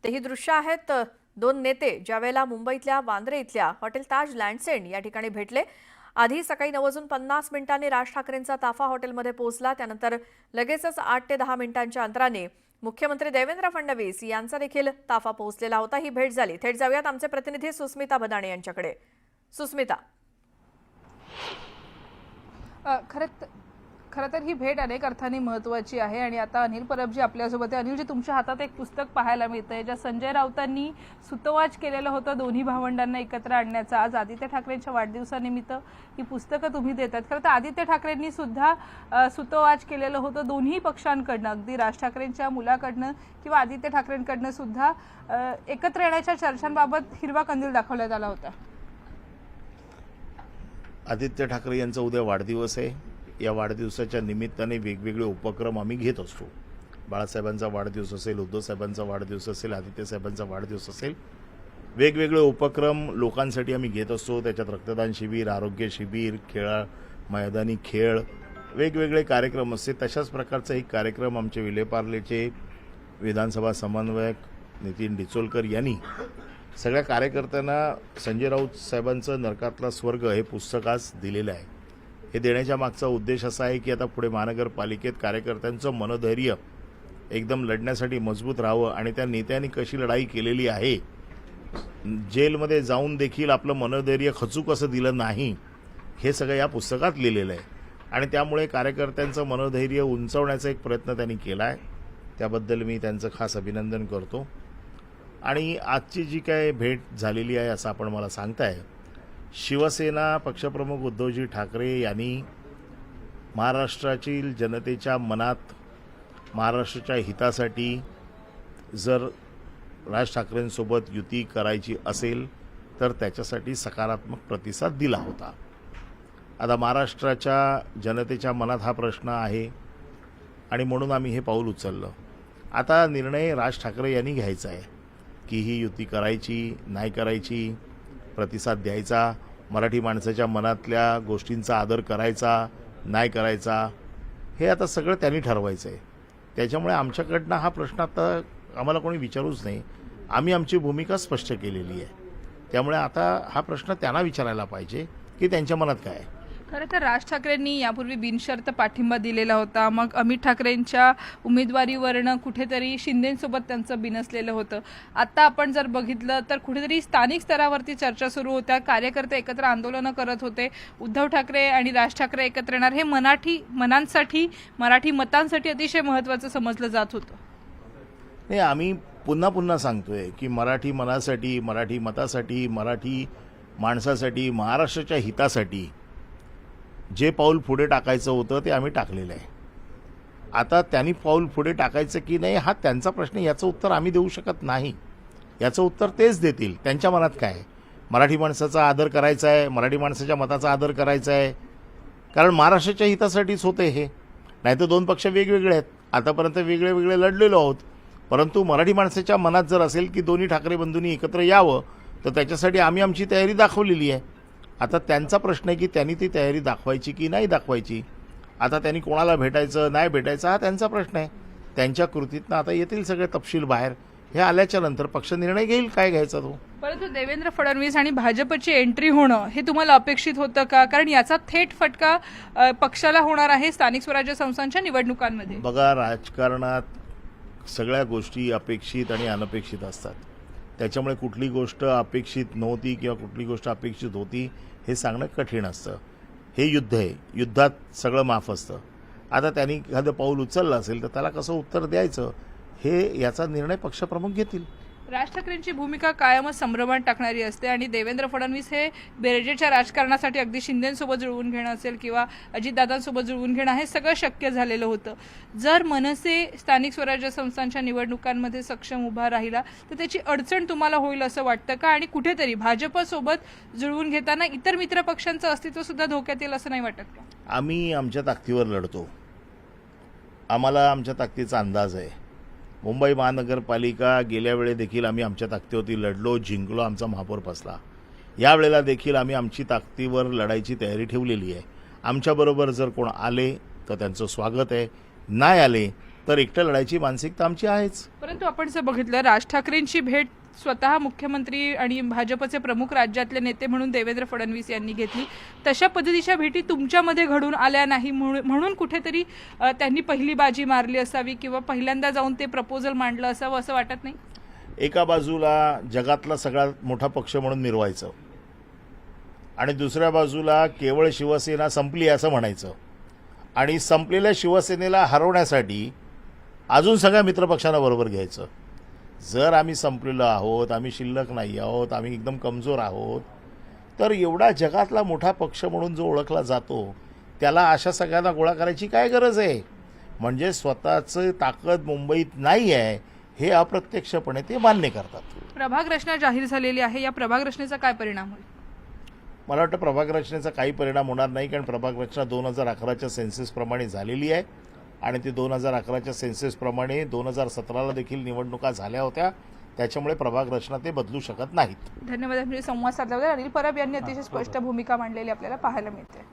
ते ही दृश्य आहेत दोन नेते ज्यावेळेला मुंबईतल्या वांद्रे इथल्या हॉटेल ताज लँडसेंड या ठिकाणी भेटले। आधी सकाळी 9:50 राज ठाकरेंचा ताफा हॉटेलमध्ये पोहोचला। त्यानंतर लगेचच 8 ते 10 मिनिटांच्या अंतराने मुख्यमंत्री देवेंद्र फडणवीस यांचा देखील ताफा पोहोचलेला होता। ही भेट झाली। थेट जाऊयात आमचे प्रतिनिधी सुस्मिता भदाणे यांच्याकडे। सुस्मिता, खरं तर ही भेट अनेक अर्थाने महत्त्वाची आहे आणि आता अनिल परबजी आपल्यासोबत आहे। अनिलजी, तुमच्या हातात एक पुस्तक पाहायला मिळतंय ज्या संजय राऊतांनी सुतोवाच केलेलं होतं दोन्ही भावंडांना एकत्र आणण्याचं। आज आदित्य ठाकरेंच्या वाढदिवसानिमित्त ही पुस्तकं तुम्ही देतात। खरं तर आदित्य ठाकरेंनी सुद्धा सुतोवाच केलेलं होतं दोन्ही पक्षांकडनं, अगदी राज ठाकरेंच्या मुलाकडनं किंवा आदित्य ठाकरेंकडनं सुद्धा एकत्र येण्याच्या चर्चांबाबत हिरवा कंदील दाखवण्यात आला होता। आदित्य ठाकरे यांचा उद्या वाढदिवस आहे। या वाढदिवसाच्या निमित्ताने वेगवेगळे उपक्रम आम्ही घेत असतो। बाळासाहेबांचा वाढदिवस असेल, उद्धव साहेबांचा वाढदिवस असेल, आदित्य साहेबांचा वाढदिवस असेल, वेगवेगळे उपक्रम लोकांसाठी आम्ही घेत असतो। त्याच्यात रक्तदान शिबिर, आरोग्य शिबिर, मैदानी खेळ, वेगवेगळे कार्यक्रम असते। तशाच प्रकारचा एक कार्यक्रम आमचे विलेपार्लेचे विधानसभा समन्वयक नितीन डिचोलकर यांनी सगळ्या कार्यकर्त्यांना संजय राऊत साहेबांचं नरकातला स्वर्ग हे पुस्तक आज दिलेलं आहे। हे देण्याच्या मागचा उद्देश असा आहे की आता पुढे महानगरपालिकेत कार्यकर्त्यांचं मनोधैर्य एकदम लढण्यासाठी मजबूत राहावं आणि त्या नेत्यांनी कशी लढाई केलेली आहे, जेलमध्ये जाऊन देखील आपलं मनोधैर्य खचू कसं दिलं नाही, हे सगळं या पुस्तकात लिहिलेलं आहे। आणि त्यामुळे कार्यकर्त्यांचं मनोधैर्य उंचावण्याचा एक प्रयत्न त्यांनी केला आहे। त्याबद्दल मी त्यांचं खास अभिनंदन करतो। आणि आजची जी काय भेट झालेली आहे असं आपण मला सांगताय, शिवसेना पक्षप्रमुख उद्धवजी ठाकरे यांनी महाराष्ट्रातील जनतेच्या मनात महाराष्ट्राच्या हितासाठी जर राज ठाकरेंसोबत युती करायची असेल तर त्याच्यासाठी सकारात्मक प्रतिसाद दिला होता। आता महाराष्ट्राच्या जनतेच्या मनात हा प्रश्न आहे आणि म्हणून आम्ही हे पाऊल उचललं। आता निर्णय राज ठाकरे यांनी घ्यायचा आहे की ही युती करायची नाही करायची, प्रतिसाद द्यायचा, मराठी माणसाच्या मनातल्या गोष्टींचा आदर करायचा नाही करायचा, हे आता सगळं त्यांनी ठरवायचं आहे। त्याच्यामुळे आमच्याकडनं हा प्रश्न आता आम्हाला कोणी विचारूच नाही। आम्ही आमची भूमिका स्पष्ट केलेली आहे। त्यामुळे आता हा प्रश्न त्यांना विचारायला पाहिजे की त्यांच्या मनात काय आहे। खरं तर राज ठाकरेंनी यापूर्वी बिनशर्त पाठिंबा दिलेला होता। मग अमित ठाकरेंच्या उमेदवारीवरनं कुठेतरी शिंदेंसोबत त्यांचं बिनसलेलं होतं। आता आपण जर बघितलं तर कुठेतरी स्थानिक स्तरावरती चर्चा सुरू होत्या, कार्यकर्ते एकत्र आंदोलनं करत होते। उद्धव ठाकरे आणि राज ठाकरे एकत्र येणार हे मनांसाठी मराठी मतांसाठी अतिशय महत्त्वाचं समजलं जात होतं। नाही, आम्ही पुन्हा पुन्हा सांगतोय की मराठी मनासाठी, मराठी मतासाठी, मराठी माणसासाठी, महाराष्ट्राच्या हितासाठी जे पाऊल पुढे टाकायचं होतं ते आम्ही टाकलेलं आहे। आता त्यांनी पाऊल पुढे टाकायचं की नाही हा त्यांचा प्रश्न, याचं उत्तर आम्ही देऊ शकत नाही। याचं उत्तर तेच देतील। त्यांच्या मनात काय आहे, मराठी माणसाचा आदर करायचा आहे, मराठी माणसाच्या मताचा आदर करायचा आहे, कारण महाराष्ट्राच्या हितासाठीच होते हे। नाही तर दोन पक्ष वेगवेगळे आहेत, आतापर्यंत वेगळे वेगळे लढलेलो आहोत, परंतु मराठी माणसाच्या मनात जर असेल की दोन्ही ठाकरे बंधूंनी एकत्र यावं तर त्याच्यासाठी आम्ही आमची तयारी दाखवलेली आहे। आता त्यांचा प्रश्न आहे की त्यांनी ती तयारी दाखवायची की नाही दाखवायची। आता त्यांनी कोणाला भेटायचं नाही भेटायचं हा त्यांचा प्रश्न आहे। त्यांच्या कृतीतनं आता येतील सगळे तपशील बाहेर। हे आल्याच्या नंतर पक्ष निर्णय घेईल काय घ्यायचा तो। परंतु देवेंद्र फडणवीस आणि भाजपची एंट्री होणं हे तुम्हाला अपेक्षित होतं का? कारण याचा थेट फटका पक्षाला होणार आहे स्थानिक स्वराज्य संस्थांच्या निवडणुकांमध्ये। बघा, राजकारणात सगळ्या गोष्टी अपेक्षित आणि अनपेक्षित असतात। त्याच्यामुळे कुठली गोष्ट अपेक्षित नव्हती किंवा कुठली गोष्ट अपेक्षित होती हे सांगणं कठीण असतं। हे युद्ध आहे, युद्धात सगळं माफ असतं। आता त्यांनी एखादं पाऊल उचललं असेल तर त्याला कसं उत्तर द्यायचं हे याचा निर्णय पक्षप्रमुख घेतील। राज ठाकरेंची भूमिका कायमच संभ्रमात टाकणारी असते आणि देवेंद्र फडणवीस हे बेरजेच्या राजकारणासाठी अगदी शिंदेंसोबत जुळवून घेणं असेल किंवा अजितदादांसोबत जुळवून घेणं हे सगळं शक्य झालेलं होतं। जर मनसे स्थानिक स्वराज्य संस्थांच्या निवडणुकांमध्ये सक्षम उभा राहिला तर त्याची अडचण तुम्हाला होईल असं वाटतं का? आणि कुठेतरी भाजपसोबत जुळवून घेताना इतर मित्र पक्षांचं अस्तित्व सुद्धा धोक्यात येईल असं नाही वाटत का? आम्ही आमच्या ताकदीवर लढतो, आम्हाला आमच्या ताकदीचा अंदाज आहे। मुंबई महानगरपालिका गेल्या वेळे देखील आम्ही आमच्या ताकदीवरती लढलो, जिंकलो, आमचा महापौर बसला। यावेळेला देखील आम्ही आमची ताकदीवर लढायची तयारी ठेवलेली आहे। आमच्याबरोबर जर कोण आले तर त्यांचं स्वागत आहे, नाही आले तर एकटं लढायची मानसिकता आमची आहेच. परंतु आपण जर बघितलं राज ठाकरेंची भेट स्वतः मुख्यमंत्री आणि भाजपचे प्रमुख राज्यातले नेते म्हणून देवेंद्र फडणवीस यांनी घेतली. तशा पद्धतीच्या भेटी तुमच्यामध्ये घडून आल्या नाही म्हणून कुठेतरी त्यांनी पहिली बाजी मारली असावी किंवा पहिल्यांदा जाऊन ते प्रपोजल मांडलं असावं असं वाटत नाही? एका बाजूला जगातला सगळ्यात मोठा पक्ष म्हणून मिरवायचं आणि दुसऱ्या बाजूला केवळ शिवसेना संपली असं म्हणायचं आणि संपलेल्या शिवसेनेला हरवण्यासाठी अजून सगळ्या मित्रपक्षांना बरोबर घ्यायचं. जर आम्ही संपलेलो आहोत, आम्ही शिल्लक नाही आहोत, आम्ही एकदम कमजोर आहोत, तर एवढा जगातला मोठा पक्ष म्हणून जो ओळखला जातो त्याला अशा सगळ्यांना गोळा करायची काय गरज आहे? म्हणजे स्वतःचं ताकद मुंबईत नाही आहे हे अप्रत्यक्षपणे ते मान्य करतात. प्रभाग रचना जाहीर झालेली आहे, या प्रभाग रचनेचा काय परिणाम होईल? मला वाटतं प्रभाग रचनेचा काही परिणाम होणार नाही, कारण प्रभाग रचना 2011च्या सेन्सेसप्रमाणे झालेली आहे आणि ती 2011च्या सेन्सेसप्रमाणे 2017ला देखील निवडणुका झाल्या होत्या. त्याच्यामुळे प्रभाग रचना ते बदलू शकत नाहीत. धन्यवाद. संवाद साधल्याबद्दल अनिल परब यांनी अतिशय स्पष्ट भूमिका मांडलेली आपल्याला पाहायला मिळते.